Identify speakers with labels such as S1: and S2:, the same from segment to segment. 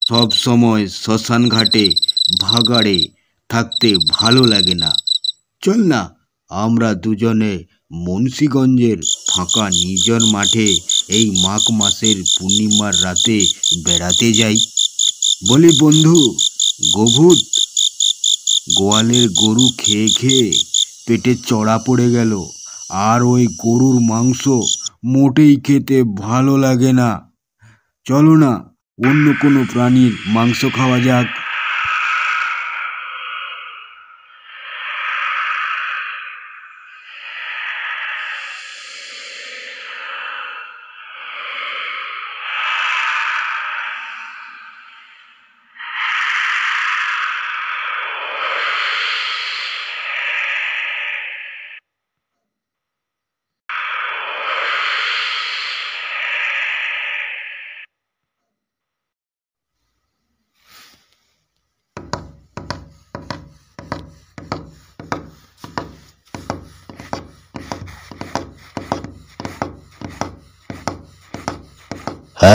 S1: সব সময় শ্মশান ঘাটে ভাগাড়ে থাকতে ভালো লাগে না। চল না, আমরা দুজনে মুন্সিগঞ্জের ফাঁকা নির্জন মাঠে এই মাঘ মাসের পূর্ণিমার রাতে বেড়াতে যাই। বলি বন্ধু, গোভূত গোয়ালের গরু খেয়ে খেয়ে পেটে চড়া পড়ে গেল, আর ওই গরুর মাংস মোটেই খেতে ভালো লাগে না। চলো না, অন্য কোনো প্রাণীর মাংস খাওয়া যাক।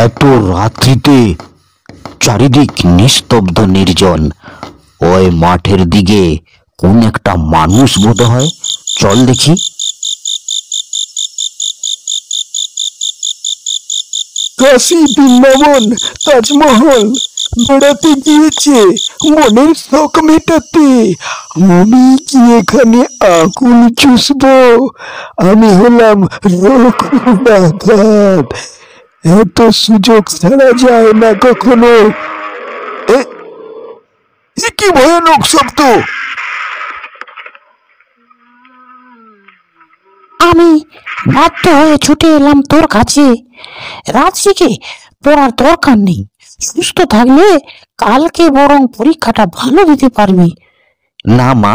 S2: এত রাত্রিতে চারিদিক নিস্তব্ধ নির্জন। ওই মাঠের দিকে কোন একটা মানুষ বোধ হয়। চল দেখি।
S3: কাশী, বৃন্দাবন, তাজমহল বেড়াতে গিয়েছে মনের শখ মেটাতে। আমি কি এখানে আগুন চুষবো? আমি হলাম রঘুনাথ। এত সুযোগ ছাড়া যায় না কখনো। কি ভয়ানক শব্দ!
S4: আমি বাধ্য হয়ে ছুটে এলাম তোর কাছে। রাত জেগে পড়ার দরকার নেই। সুস্থ থাকলে কালকে বরং পরীক্ষাটা ভালো দিতে পারবি।
S2: না মা,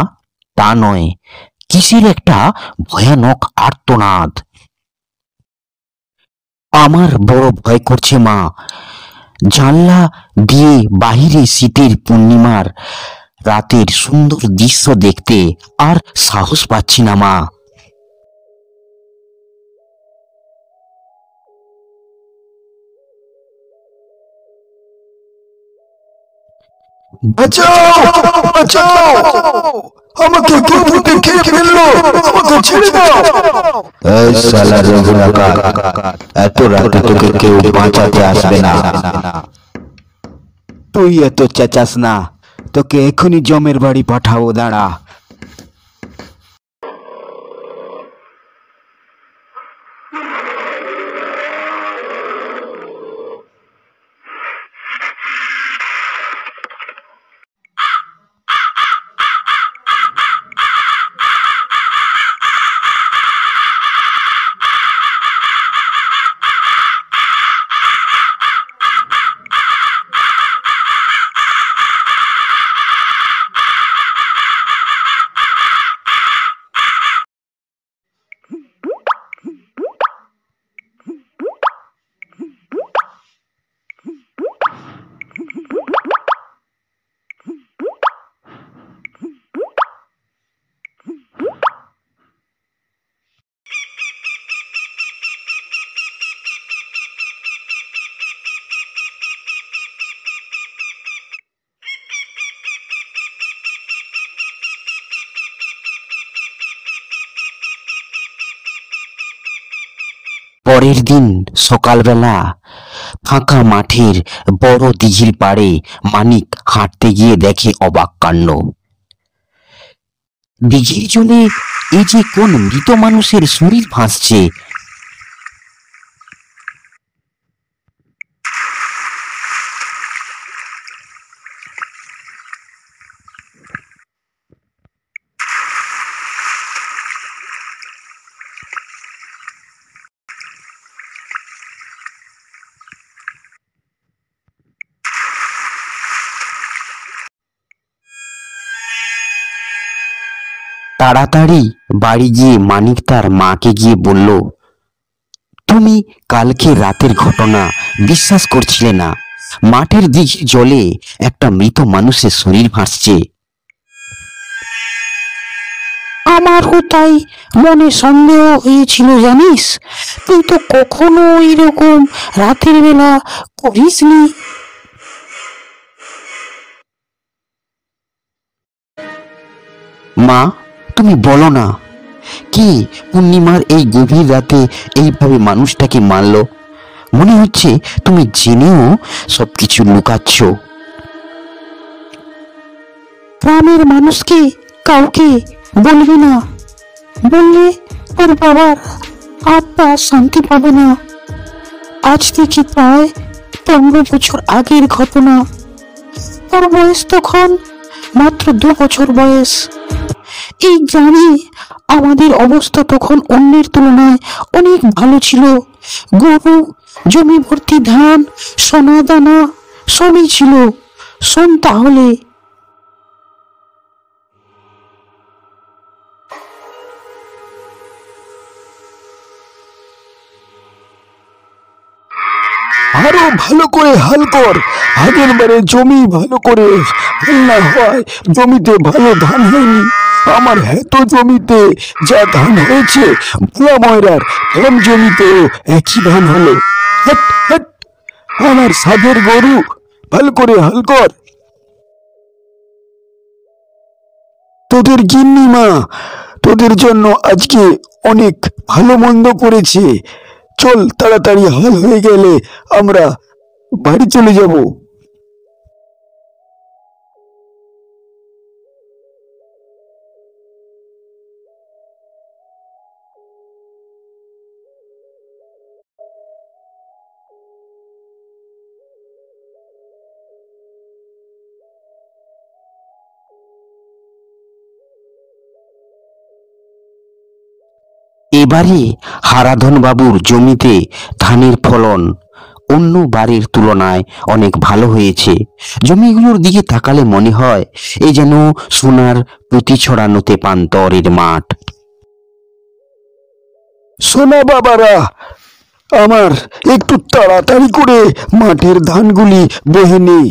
S2: তা নয়। কিসের একটা ভয়ানক আর্তনাদ। আমার বড় ভয় করছে মা। জানলা দিয়ে বাহিরে শীতের পূর্ণিমার রাতের সুন্দর দৃশ্য দেখতে আর সাহস পাচ্ছি না মা।
S3: বাঁচাও, বাঁচাও! আমাকে কে ভূতে খেয়ে ফেললো! আমাকে ছেড়ে দাও!
S2: এই শালা রঘুনাথ, এত রাতে তোকে কেউ বাঁচাতে আসবে না।
S1: তুই এত চেঁচাস না, তোকে এখনই জমের বাড়ি পাঠাবো, দাঁড়া।
S2: পরের দিন সকালবেলা ফাঁকা মাঠের বড় দিঘির পাড়ে মানিক হাঁটতে গিয়ে দেখে অবাক কাণ্ড। দিঘির জলে এই যে কোন মৃত মানুষের শরীর ভাসছে। তাড়াতাড়ি বাড়ি গিয়ে মানিক তার মাকে গিয়ে বলল, তুমি কালকে রাতের ঘটনা বিশ্বাস করছিলে না। মাঠের দিঘির জলে একটা মৃত মানুষের শরীর ভাসছে।
S4: আমারও তাই মনে সন্দেহ হয়েছিল জানিস, তুই তো কখনো এরকম রাতের বেলা করিসনি।
S2: মা, তুমি বলো না, কি পূর্ণিমার এই গভীর রাতে এইভাবে মানুষটাকে মারলো? মনে হচ্ছে তুমি জেনেও সবকিছু লুকাচ্ছ।
S4: গ্রামের মানুষকে কাউকে বলবি না, বললে ওর বাবার আত্মা শান্তি পাবে না। আজ থেকে প্রায় 15 বছর আগের ঘটনা। ওর বয়স তখন মাত্র 2 বছর বয়স। এই গ্রামে আমাদের অবস্থা তখন অন্যের তুলনায় অনেক ভালো ছিল। গরু, জমি ভর্তি ধান, সোনা দানা সবই ছিল। শোন তাহলে।
S3: আরো ভালো করে হাল কর। আগের বারে জমি ভালো করে হাল না হয় জমিতে ভালো ধান হয়নি। আমার এত জমিতে যা ধান হয়েছে, ভোলা ময়রার কম জমিতেও একই ধান হলো। হাট, হাট। আমার সাধের গরু, ভালো করে হাল কর। তোদের গিন্নি মা তোদের জন্য আজকে অনেক ভালো মন্দ করেছে। চল, তাড়াতাড়ি হাল হয়ে গেলে আমরা বাড়ি চলে যাব।
S2: এবারে হারাধন বাবুর জমিতে ধানের ফলন অন্য বাড়ির তুলনায় অনেক ভালো হয়েছে। জমিগুলোর দিকে তাকালে মনে হয় এ যেন সোনার পুঁতি ছড়ানোতে পান্তরের মাঠ।
S3: সোনা বাবারা, আমার একটু তাড়াতাড়ি করে মাঠের ধানগুলি বহে নেই।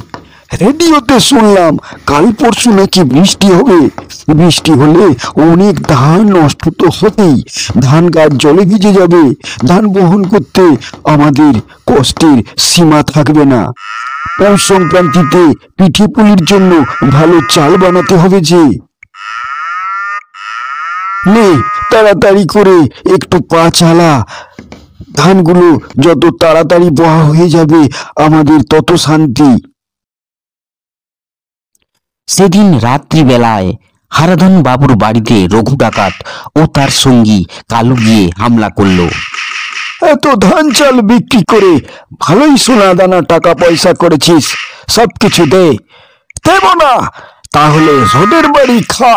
S3: রেডিওতে শুনলাম কাল পরশু নাকি বৃষ্টি হবে। বৃষ্টি হলে অনেক ধান নষ্ট তো হতেই, ধান গাছ জলে ভিজে যাবে। ধান বহন করতে আমাদের কষ্টের সীমা থাকবে না। পৌষ সংক্রান্তিতে পিঠে পুলির জন্য ভালো চাল বানাতে হবে যে। নে, তাড়াতাড়ি করে একটু পা চালা। ধানগুলো যত তাড়াতাড়ি বহা হয়ে যাবে আমাদের তত শান্তি।
S2: সেদিন রাত্রিবেলায় হারাধন বাবুর বাড়িতে রঘু ডাকাত ও তার সঙ্গী কালু গিয়ে হামলা করলো।
S3: এত ধান চাল বিক্রি করে ভালোই সোনা দানা টাকা পয়সা করেছিস, সবকিছু দে। দেব না তাহলে রোদের বাড়ি খা।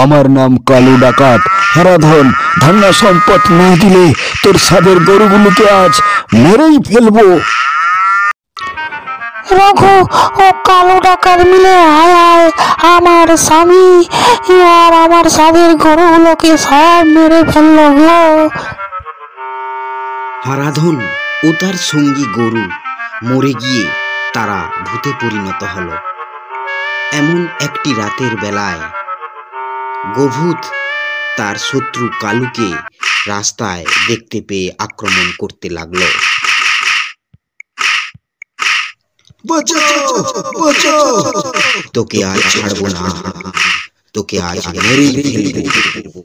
S3: আমার নাম কালু ডাকাত হারাধন। ধান্না সম্পদ না দিলে তোর সাদের গরুগুলোকে আজ মেরেই ফেলবো।
S4: রঘু ও কালো ডাকাত মিলে আয় আয়, আমার স্বামী আর আমার সাদের গরুগুলোকে সব মেরে ফেললো গো।
S1: হারাধন ও তার সঙ্গী গরু মরে গিয়ে তারা ভূতে পরিণত হলো। এমন একটি রাতের বেলায় গোভূত তার শত্রু কালুকে রাস্তায় দেখতে পেয়ে আক্রমণ করতে লাগলো। তোকে আজ ছাড়বো না, তোকে আজ মেরেই ফেলবো।